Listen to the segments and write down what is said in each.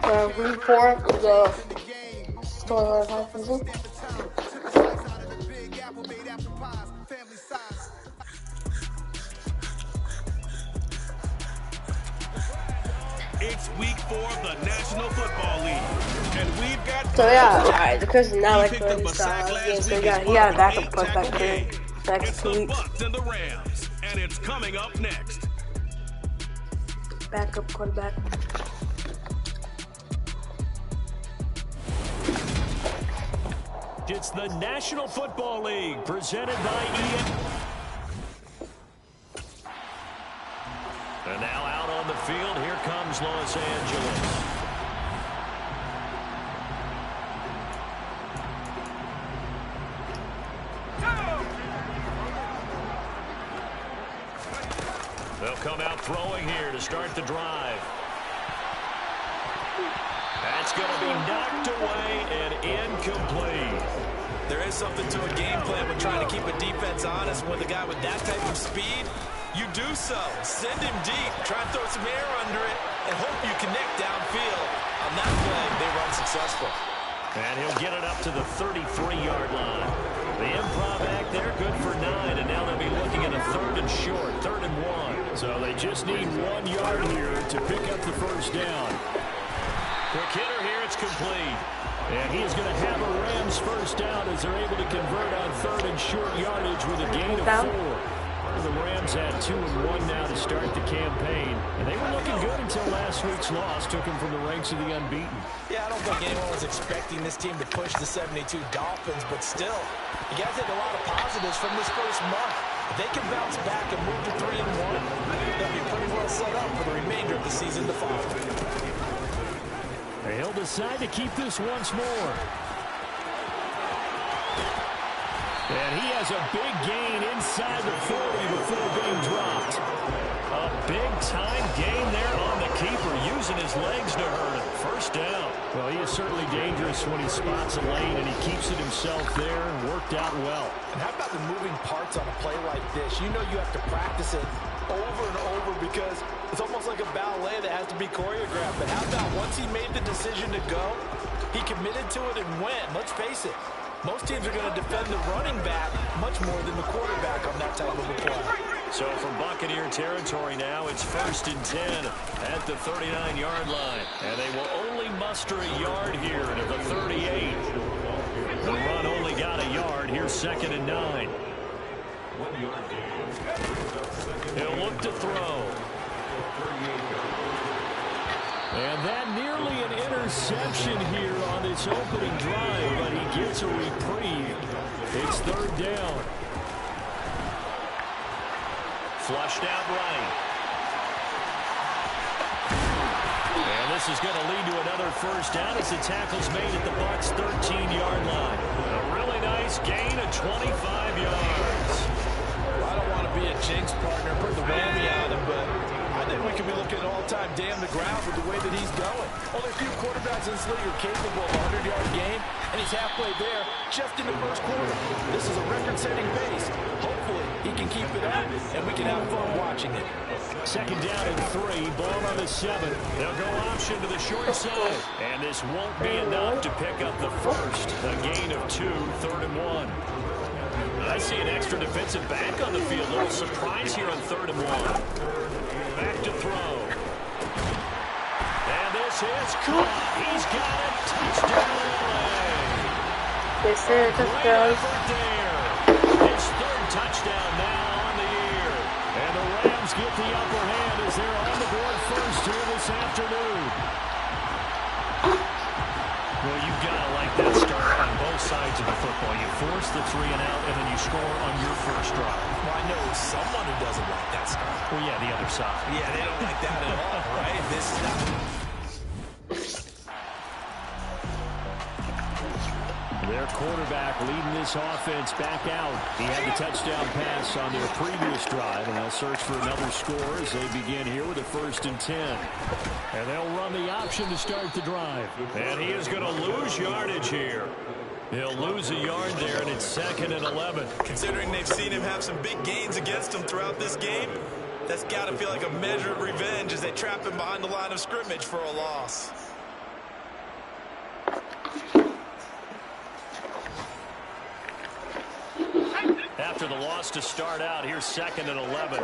Week 4 of the storyline season. It's week 4 of the National Football League, and we've got. So yeah, alright, because now like the style game, so he had a backup quarterback for the next 2 weeks. Bucks and the Rams, and it's coming up next. Backup quarterback. It's the National Football League presented by Ian. And now out on the field, here comes Los Angeles. They'll come out throwing here to start the drive. That's going to be knocked away and incomplete. There is something to a game plan when trying to keep a defense honest. With a guy with that type of speed, you do so. Send him deep, try and throw some air under it, and hope you connect downfield. On that play, they were unsuccessful. And he'll get it up to the 33-yard line. The improv act there, good for 9, and now they'll be looking at a 3rd and short, 3rd and 1. So they just need 1 yard here to pick up the first down. Quick hitter here, it's complete. And he is going to have a Rams first down as they're able to convert on 3rd and short yardage with a gain of 4. The Rams had 2 and 1 now to start the campaign. And they were looking good until last week's loss took them from the ranks of the unbeaten. Yeah, I don't think anyone was expecting this team to push the 72 Dolphins, but still, you got to take a lot of positives from this first month. If they can bounce back and move to 3 and 1, they'll be pretty well set up for the remainder of the season to follow. He'll decide to keep this once more. And he has a big gain inside the 40 before being dropped. A big-time gain there on the keeper, using his legs to hurt him. First down. Well, he is certainly dangerous when he spots a lane, and he keeps it himself there and worked out well. And how about the moving parts on a play like this? You know you have to practice it over and over because it's almost like a ballet that has to be choreographed. But how about once he made the decision to go, he committed to it and went. Let's face it, most teams are going to defend the running back much more than the quarterback on that type of a play. So from Buccaneer territory now, it's 1st and 10 at the 39-yard line. And they will only muster a yard here to the 38. The run only got a yard. Here's 2nd and 9. He'll look to throw. And that nearly an interception here on this opening drive, but he gets a reprieve. It's 3rd down. Flushed out right. And this is going to lead to another first down as the tackle's made at the Bucs' 13-yard line. A really nice gain of 25 yards. Well, I don't want to be a jinx partner, put the whammy on him, but I think we could be looking at all-time damn the ground with the way that he's going. Only a few quarterbacks in this league are capable of a 100-yard gain, and he's halfway there just in the first quarter. This is a record-setting pace. Hopefully, he can keep it up, and we can have fun watching it. 2nd down and 3, ball on the 7. They'll go option to the short side, and this won't be enough to pick up the first. A gain of 2, 3rd and 1. I see an extra defensive back on the field. A little surprise here on 3rd and 1. Back to throw. And this is caught. He's got it. Touchdown. They say touchdown. His 3rd touchdown now on the year. And the Rams get the upper hand as they're on the board first here this afternoon. Well, you've got to like that start on both sides of the football. You force the 3 and out, and then you score on your first drive. Well, I know someone who doesn't like that start. Well, yeah, the other side. Yeah, they don't like that at all, right? This is not... Their quarterback leading this offense back out. He had the touchdown pass on their previous drive, and they'll search for another score as they begin here with a 1st and 10. And they'll run the option to start the drive. And he is going to lose yardage here. He'll lose a yard there, and it's 2nd and 11. Considering they've seen him have some big gains against them throughout this game, that's got to feel like a measure of revenge as they trap him behind the line of scrimmage for a loss. after the loss to start out. Here's 2nd and 11.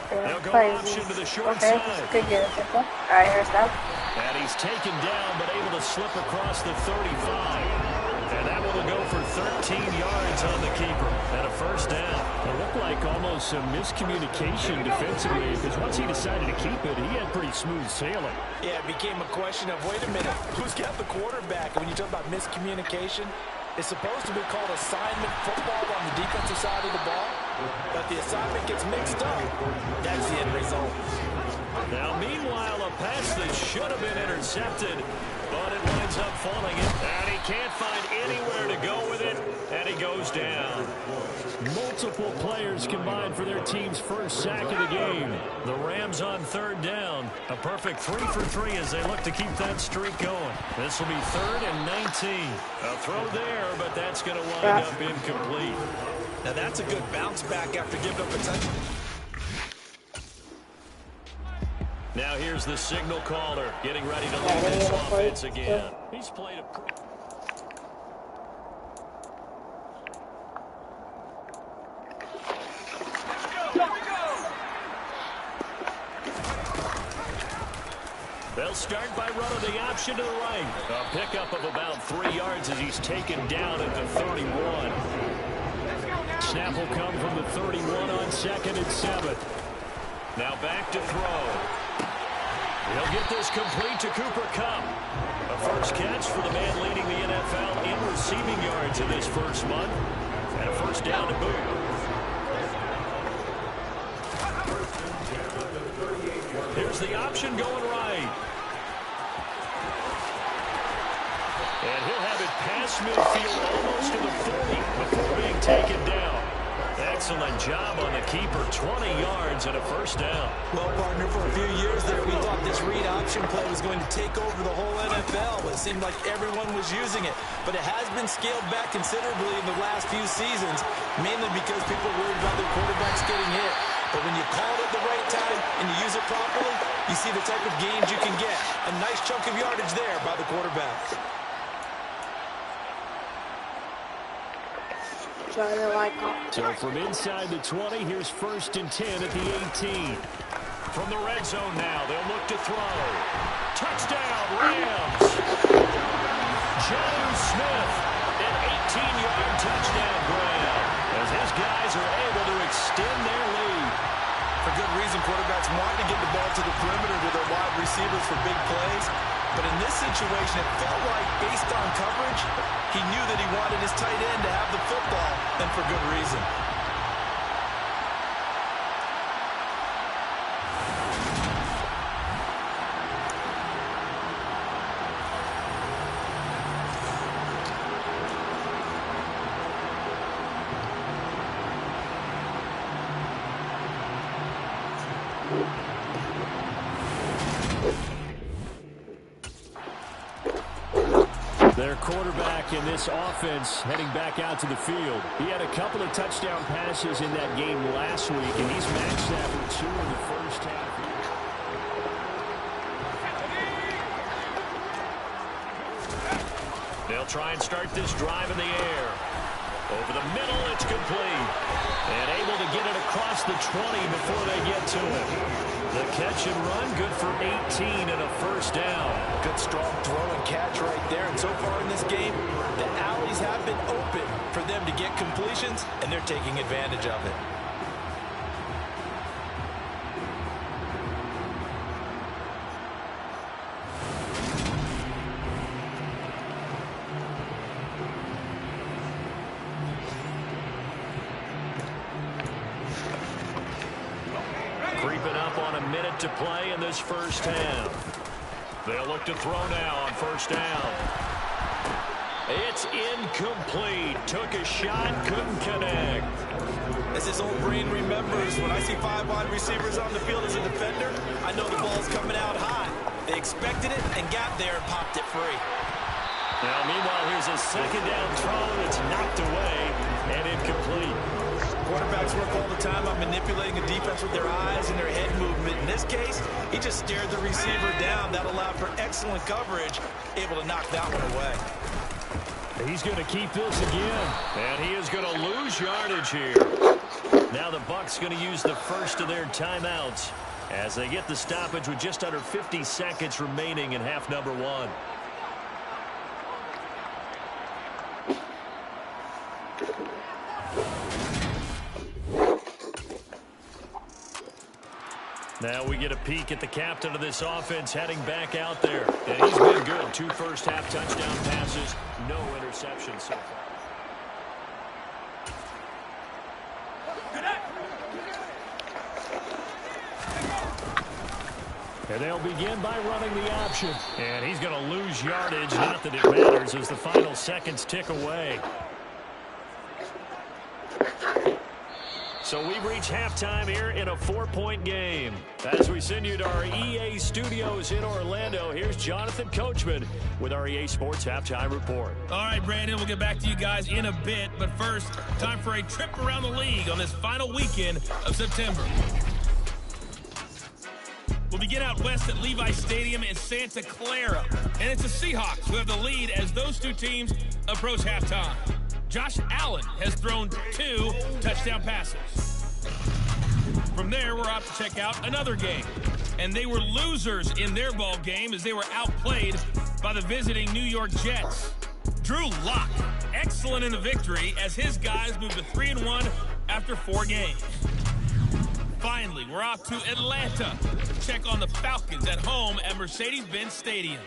They'll go option to the short side. Good game. Alright, here's that. And he's taken down, but able to slip across the 35. And that one will go for 13 yards on the keeper and a first down. It looked like almost some miscommunication defensively, because once he decided to keep it, he had pretty smooth sailing. Yeah, it became a question of, wait a minute, who's got the quarterback? And when you talk about miscommunication, it's supposed to be called assignment football on the defensive side of the ball, but the assignment gets mixed up. That's the end result. Now, meanwhile, a pass that should have been intercepted, but it winds up falling in. And he can't find anywhere to go with it, and he goes down. Multiple players combined for their team's first sack of the game. The Rams on 3rd down. A perfect 3 for 3 as they look to keep that streak going. This will be 3rd and 19. A throw there, but that's going to wind up incomplete. Now, that's a good bounce back after giving up a touchdown. Now here's the signal caller getting ready to lead this offense again. He's played a... They'll start by running the option to the right. A pickup of about 3 yards as he's taken down at the 31. Snap will come from the 31 on 2nd and 7. Now back to throw. He'll get this complete to Cooper Kupp. A first catch for the man leading the NFL in receiving yards in this first month. And a first down to boot. Here's the option going right. And he'll have it past midfield almost to the 40 before being taken down. Excellent job on the keeper. 20 yards and a first down. Well, partner, for a few years there, we thought this read option play was going to take over the whole NFL. It seemed like everyone was using it. But it has been scaled back considerably in the last few seasons, mainly because people are worried about their quarterbacks getting hit. But when you call it at the right time and you use it properly, you see the type of gains you can get. A nice chunk of yardage there by the quarterback. So from inside the 20, here's 1st and 10 at the 18. From the red zone now, they'll look to throw. Touchdown, Rams! Jonnu Smith, an 18-yard touchdown grab, as his guys are able to extend their lead. For good reason, quarterbacks want to get the ball to the perimeter to their wide receivers for big plays. But in this situation, it felt like, based on coverage, he knew that he wanted his tight end to have the football, and for good reason. Their quarterback in this offense heading back out to the field. He had a couple of touchdown passes in that game last week, and he's matched that with 2 in the first half. They'll try and start this drive in the air. Over the middle, it's complete. And able to get it across the 20 before they get to it. The catch and run, good for 18 and a first down. Good strong throw and catch right there. And so far in this game, the alleys have been open for them to get completions, and they're taking advantage of it. Creeping up on a minute to play in this first half. They'll look to throw now on first down. It's incomplete. Took a shot, couldn't connect. As his old brain remembers, when I see 5 wide receivers on the field as a defender, I know the ball's coming out high. They expected it and got there and popped it free. Now, meanwhile, here's a second down throw that's knocked away and incomplete. Quarterbacks work all the time on manipulating the defense with their eyes and their head movement. In this case, he just stared the receiver down. That allowed for excellent coverage, able to knock that one away. He's going to keep this again. And he is going to lose yardage here. Now the Bucs going to use the first of their timeouts as they get the stoppage with just under 50 seconds remaining in half number 1. Now we get a peek at the captain of this offense heading back out there. And he's been good. 2 first-half touchdown passes, no interceptions so far. And they'll begin by running the option. And he's going to lose yardage. Not that it matters as the final seconds tick away. So we've reached halftime here in a 4-point game. As we send you to our EA studios in Orlando, here's Jonathan Coachman with our EA Sports Halftime Report. All right, Brandon, we'll get back to you guys in a bit. But first, time for a trip around the league on this final weekend of September. We'll begin out west at Levi Stadium in Santa Clara. And it's the Seahawks who have the lead as those two teams approach halftime. Josh Allen has thrown 2 touchdown passes. From there, we're off to check out another game. And they were losers in their ball game as they were outplayed by the visiting New York Jets. Drew Lock, excellent in the victory as his guys moved to 3-1 after 4 games. Finally, we're off to Atlanta to check on the Falcons at home at Mercedes-Benz Stadium.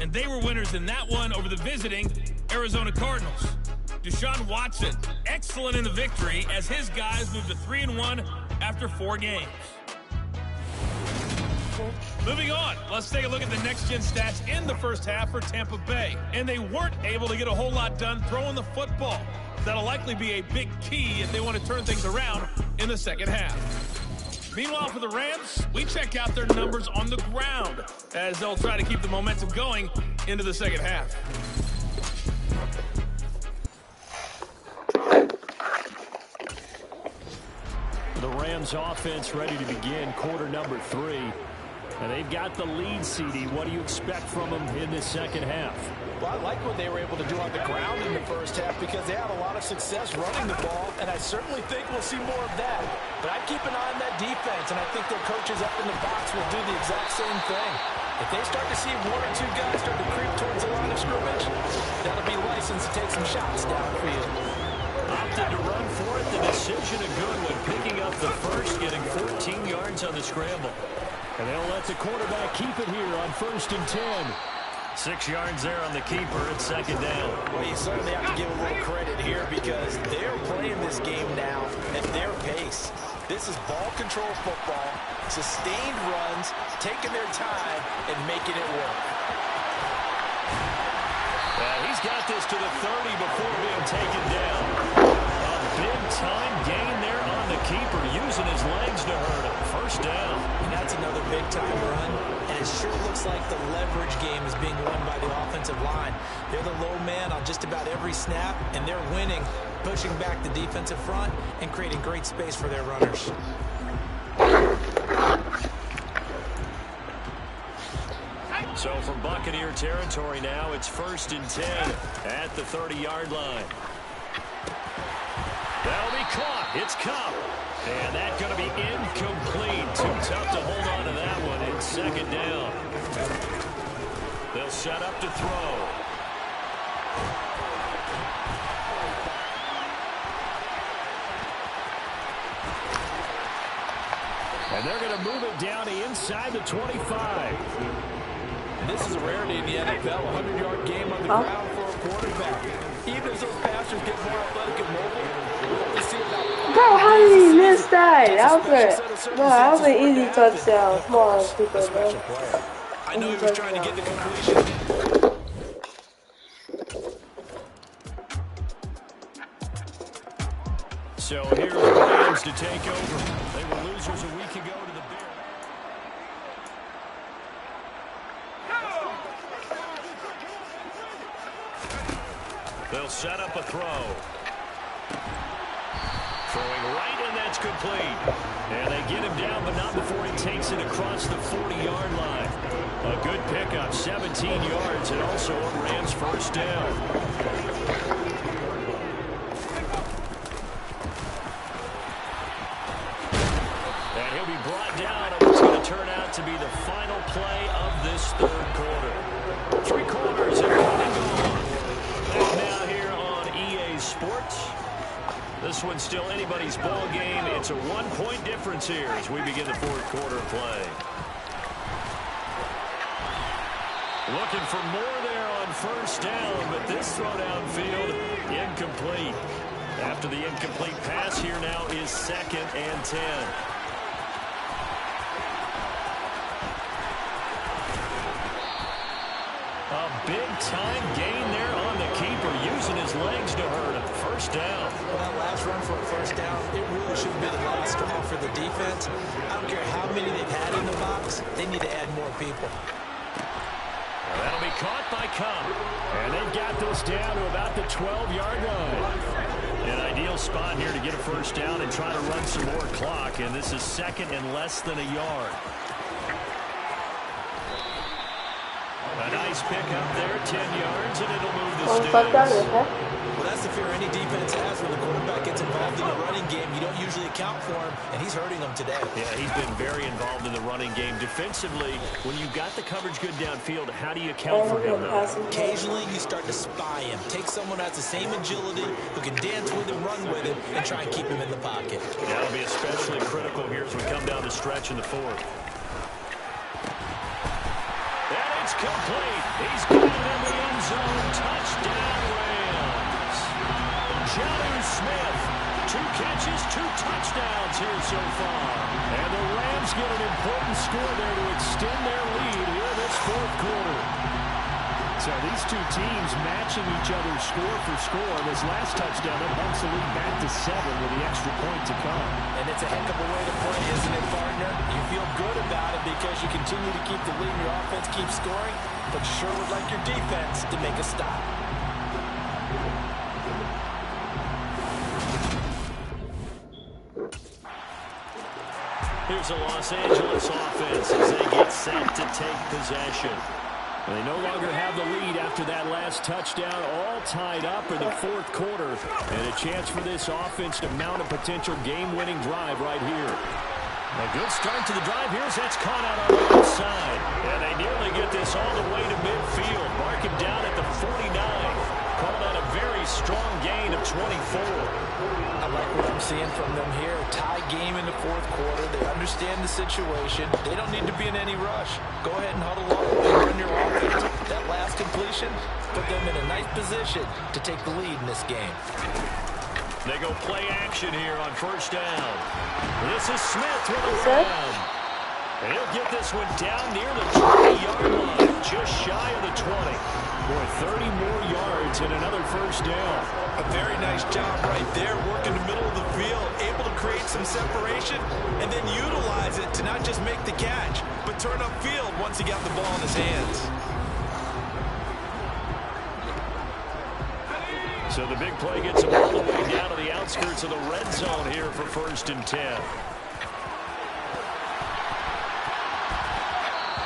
And they were winners in that one over the visiting Arizona Cardinals. Deshaun Watson, excellent in the victory as his guys moved to 3-1 after 4 games. Moving on, let's take a look at the next-gen stats in the first half for Tampa Bay. And they weren't able to get a whole lot done throwing the football. That'll likely be a big key if they want to turn things around in the second half. Meanwhile, for the Rams, we check out their numbers on the ground as they'll try to keep the momentum going into the second half. The Rams offense ready to begin quarter number 3. And they've got the lead, CD. What do you expect from them in this second half? Well, I like what they were able to do on the ground in the first half because they had a lot of success running the ball, and I certainly think we'll see more of that. But I'd keep an eye on that defense, and I think their coaches up in the box will do the exact same thing. If they start to see 1 or 2 guys start to creep towards the line of scrimmage, that'll be license to take some shots downfield. Opted to run for it. The decision a good one, picking up the first, getting 14 yards on the scramble. And they'll let the quarterback keep it here on 1st and 10. 6 yards there on the keeper at second down. Well, you certainly have to give a little credit here because they're playing this game now at their pace. This is ball control football, sustained runs, taking their time, and making it work. He's got this to the 30 before being taken down. A big-time gain there on the keeper, using his legs to hurt him. First down. And that's another big-time run, and it sure looks like the leverage game is being won by the offensive line. They're the low man on just about every snap, and they're winning, pushing back the defensive front and creating great space for their runners. So from Buccaneer territory now, it's 1st and 10 at the 30-yard line. That'll be caught. It's Cup. And that's going to be incomplete. Too tough to hold on to that one in second down. They'll set up to throw. And they're going to move it down to inside the 25. This is a rarity in the NFL, a 100-yard game on the ground for a quarterback. Even as those passers get more athletic and mobile, we only see about... Bro, how did he miss that? That was an easy touchdown. Come on, people, bro. I know he was trying to get the completion. So here's the Rams to take over. They were losers a week ago to the Bears. They'll set up a throw. Throwing right, and that's complete. And they get him down, but not before he takes it across the 40-yard line. A good pickup, 17 yards, and also a Rams first down. to be the final play of this third quarter. 3 quarters and one and gone. Back now here on EA Sports. This one's still anybody's ball game. It's a 1-point difference here as we begin the fourth quarter play. Looking for more there on first down, but this throw downfield incomplete. After the incomplete pass, here now is 2nd and 10. A big-time gain there on the keeper, using his legs to hurt him. First down. Well, that last run for a first down, it really should be the last straw for the defense. I don't care how many they've had in the box. They need to add more people. That'll be caught by Cobb. And they've got this down to about the 12-yard line. An ideal spot here to get a first down and try to run some more clock. And this is 2nd and less than a yard. A nice pick up there, 10 yards, and it'll move the sticks. Well, that's the fear any defense has when the quarterback gets involved in the running game. You don't usually account for him, and he's hurting them today. Yeah, he's been very involved in the running game. Defensively, when you've got the coverage good downfield, how do you account for him, though? Occasionally, you start to spy him. Take someone who has the same agility, who can dance with him, run with him, and try and keep him in the pocket. That'll be especially critical here as we come down the stretch in the fourth. And it's complete. He's got it in the end zone. Touchdown, Rams. Jonnu Smith, 2 catches, 2 touchdowns here so far. And the Rams get an important score there to extend their lead here this fourth quarter. So these two teams matching each other score for score. This last touchdown, that bumps the lead back to 7 with the extra point to come. And it's a heck of a way to play, isn't it, partner? You feel good about it because you continue to keep the lead and your offense keeps scoring, but you sure would like your defense to make a stop. Here's a Los Angeles offense as they get set to take possession. They no longer have the lead after that last touchdown, all tied up in the fourth quarter. And a chance for this offense to mount a potential game-winning drive right here. A good start to the drive here as that's caught out on the outside. And they nearly get this all the way to midfield. Mark him down at the 49. Call that a very strong gain of 24. I like what I'm seeing from them here. Tie game in the fourth quarter. They understand the situation. They don't need to be in any rush. Go ahead and huddle up and run your offense. That last completion put them in a nice position to take the lead in this game. They go play action here on first down. This is Smith with a run. And he'll get this one down near the 20-yard line, just shy of the 20. Boy, 30 more yards and another first down. A very nice job right there, working the middle of the field, able to create some separation, and then utilize it to not just make the catch, but turn upfield once he got the ball in his hands. So the big play gets him all the way down to the outskirts of the red zone here for 1st and 10.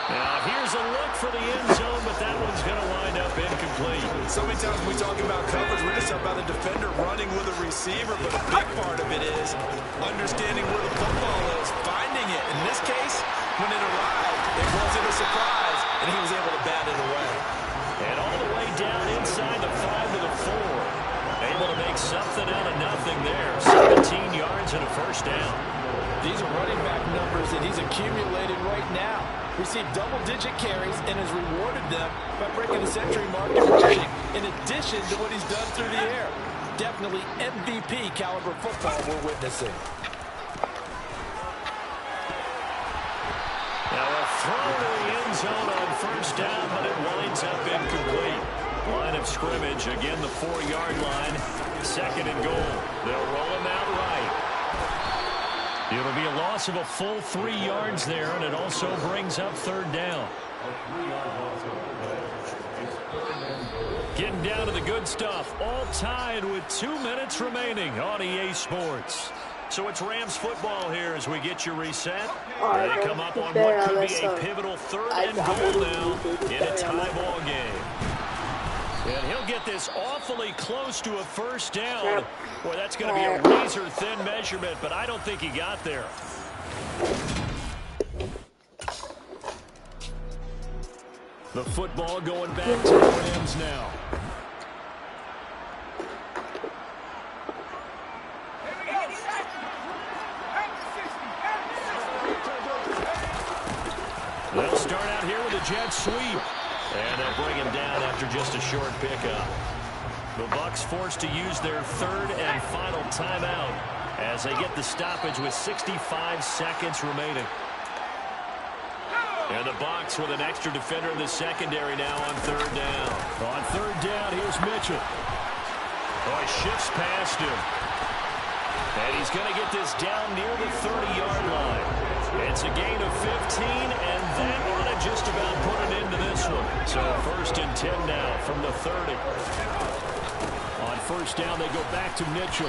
Now here's a look for the end zone, but that one's going to wind up incomplete. So many times when we talk about coverage, we're just talking about a defender running with a receiver, but a big part of it is understanding where the football is, finding it. In this case, when it arrived, it wasn't a surprise, and he was able to bat it away. And all the way down inside the 5 to the 4. Able to make something out of nothing there. 17 yards and a first down. These are running back numbers that he's accumulated right now. Received double-digit carries and has rewarded them by breaking the century mark in rushing, in addition to what he's done through the air. Definitely MVP caliber football we're witnessing. Now a throw to the end zone on first down, but it winds up incomplete. Line of scrimmage, again the 4-yard line. 2nd and goal. They'll roll him out right. It'll be a loss of a full 3 yards there, and it also brings up 3rd down. Getting down to the good stuff. All tied with 2 minutes remaining on EA Sports. So it's Rams football here as we get you reset. They come up on what could be a pivotal 3rd and goal now in a tie ball game. And he'll get this awfully close to a first down. Boy, that's going to be a razor-thin measurement, but I don't think he got there. The football going back to the Rams now. They'll start out here with a jet sweep. And they'll bring him down after just a short pickup. The Bucs forced to use their third and final timeout as they get the stoppage with 65 seconds remaining. And the Bucs with an extra defender in the secondary now on third down. On third down, here's Mitchell. Oh, he shifts past him. And he's going to get this down near the 30-yard line. It's a gain of 15, and that ought to just about put an end to this one. So first and 10 now from the 30. On first down, they go back to Mitchell.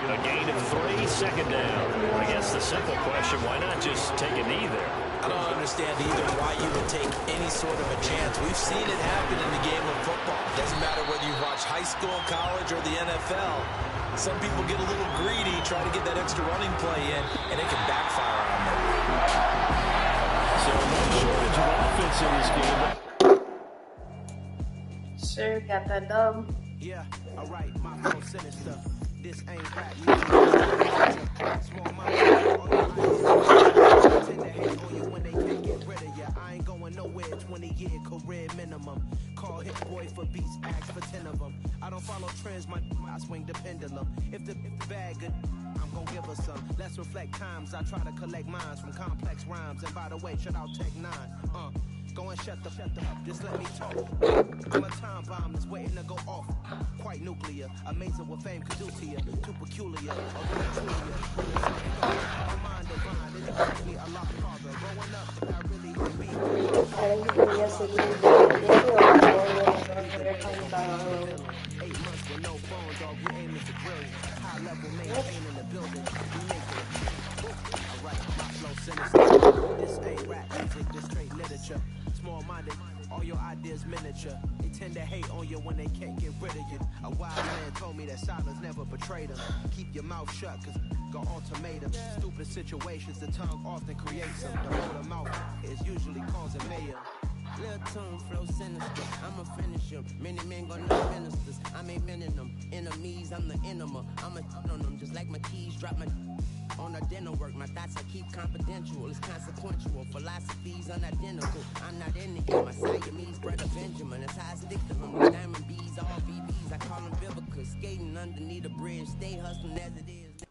A gain of 3, second down. I guess the simple question, why not just take a knee there? I don't understand either why you would take any sort of a chance. We've seen it happen in the game of football. Doesn't matter whether you watch high school, college, or the NFL. Some people get a little greedy, try to get that extra running play in, and it can backfire on them. So no shortage of offense in this game. Sure, got that dub. Yeah, all right, my flow sinister. This ain't rap music. Small mind, tend to hate on you when they can't get rid of you. I ain't going nowhere, 20-year career minimum. Call hit boy for beats, ask for 10 of them. I don't follow trends, I swing the pendulum. If the bag good, I'm gonna give her some. Let's reflect times, I try to collect minds from complex rhymes. And by the way, shout out Tech 9. Go and shut the up, just let me talk. I'm a time bomb that's waiting to go off. Quite nuclear, amazing what fame could do to you. Too peculiar, my mind divine, it affects me a lot farther. Growing up, I really be. Eight months with no phone, dog, we aim at the brilliant. High level maintaining the building, we make it. Alright, my flow sinister. This ain't rap music, this straight literature. Small-minded, all your ideas miniature. They tend to hate on you when they can't get rid of you. A wise man told me that silence never betrayed him. Keep your mouth shut, cause got ultimatums. Stupid situations, the tongue often creates them. The whole mouth is usually causing mayhem. Little tune, flow sinister, I'm a finisher. Many men got no ministers, I'm a men in them. Enemies, I'm the enema. I'm a on them, just like my keys drop my on a dinner work. My thoughts I keep confidential, it's consequential. Philosophies unidentical, I'm not in it. My Siamese brother Benjamin, that's how I stick to him. The diamond bees, all BBs, I call them biblicals. Skating underneath a bridge, stay hustling as it is.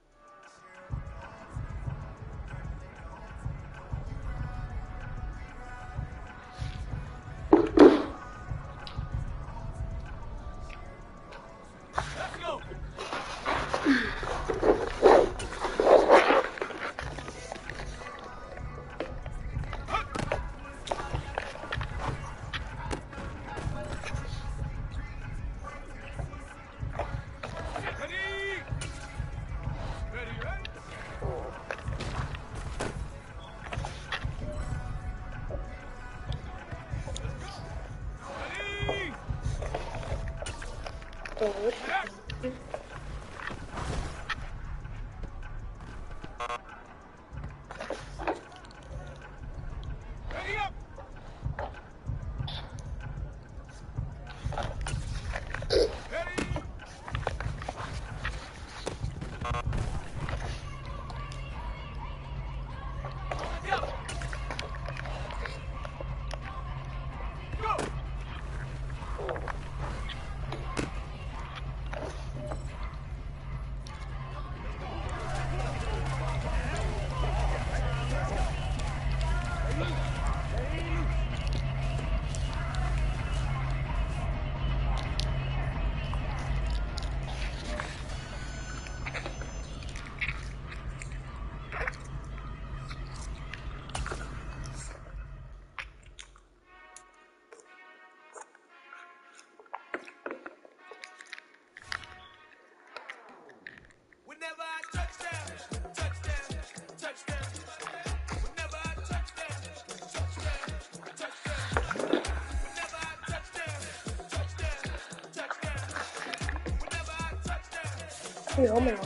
Hey, oh my God.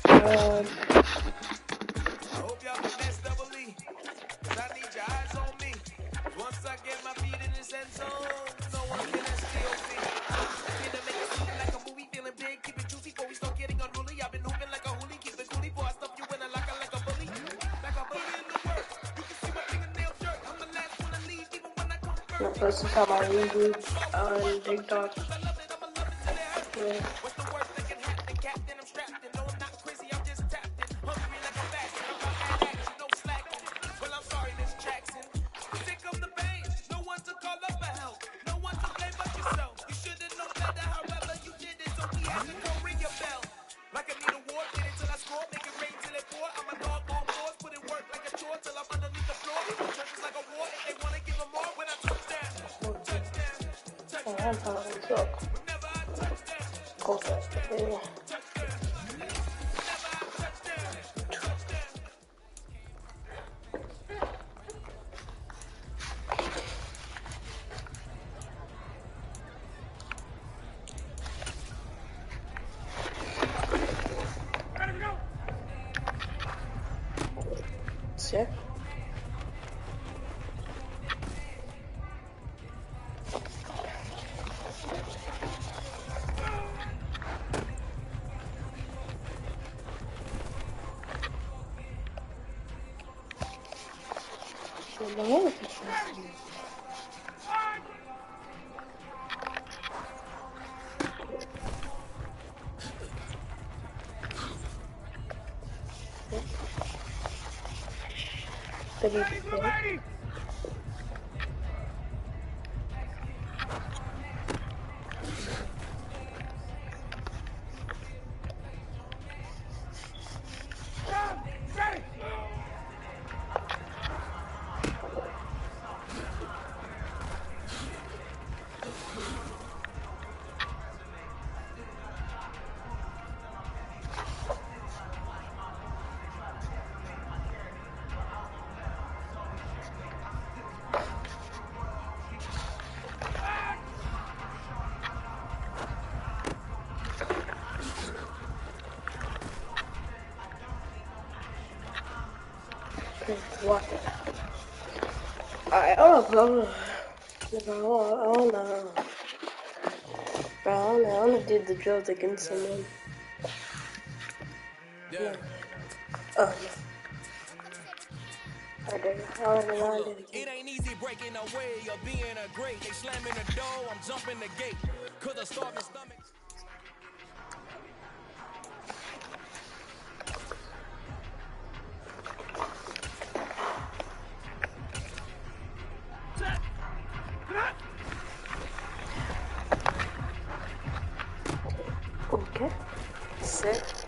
I hope y'all can next double E, cause I need your eyes on me. Once I get my feet in this end zone, no one can steal me. Here to make it seem like a movie, feeling big, keep it juicy before we start getting unruly. I've been hooping like a hoolie, keep it coolie before I stuff you in a locker like a bully. Like a bully in the works. You can see my fingernail shirt. I'm the last one to leave, even when I come first. No, this is how my reboot on TikTok. Yeah. What's the worst that can happen, Captain? I'm strapped in. No, I'm not crazy, I'm just tapped in. Hungry like a bastard, I'm about that action, no slacking. Well, I'm sorry, Miss Jackson. Sick of the pain, no one to call up for help. No one to blame but yourself. You should have known better, however you did it, so we had to go ring your bell. Like I need a war, get it till I score, make it rain till it pour. I'm a dog on boards, put in work like a chore till I'm underneath the floor. Church is like a war, if they want to give them more, when I touch down. Touchdown, Oh, I'm probably so whenever I touch down. cool. Yeah. Sick. No. Ready. What? I don't know. I wanna do the drills against someone. Yeah. Oh, no. I did. I wanna do it It again. ain't easy breaking away or being a great. They slamming the door, I'm jumping the gate. Cause a starving stomach. Okay. Sit.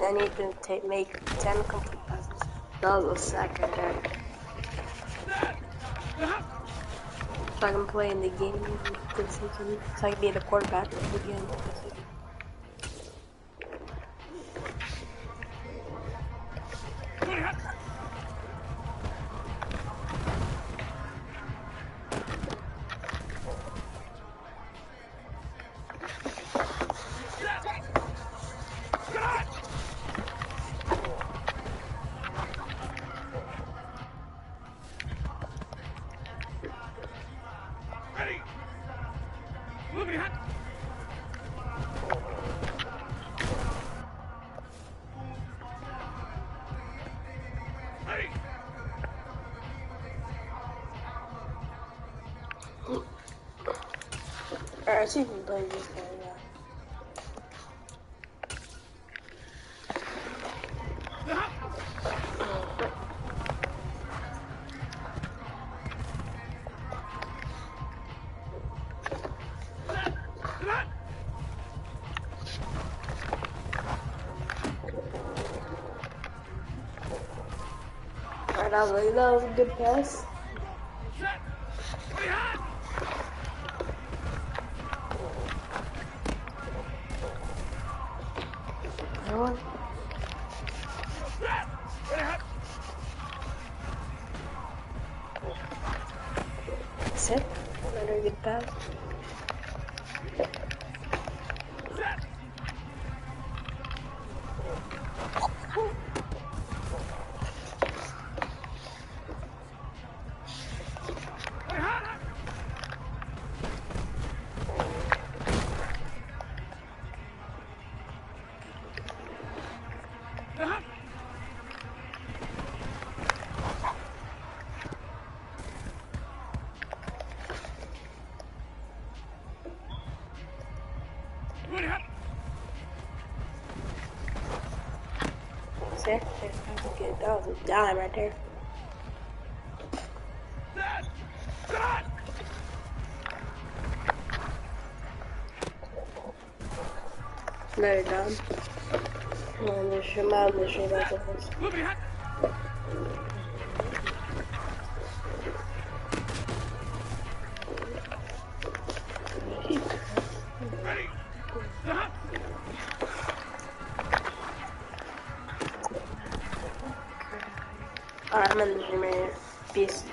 I need to make 10 complete passes. That was a sack right there. So I can play in the game this season. So I can be the quarterback of the game this season. Alright, see if we can play this guy, yeah. And I was like, that was a good pass. One. That's it. Another good pass. See? That was a dime right there. Another dime. And there's your mom, there's your mom. Alright, I'm in the gym right here. Peace.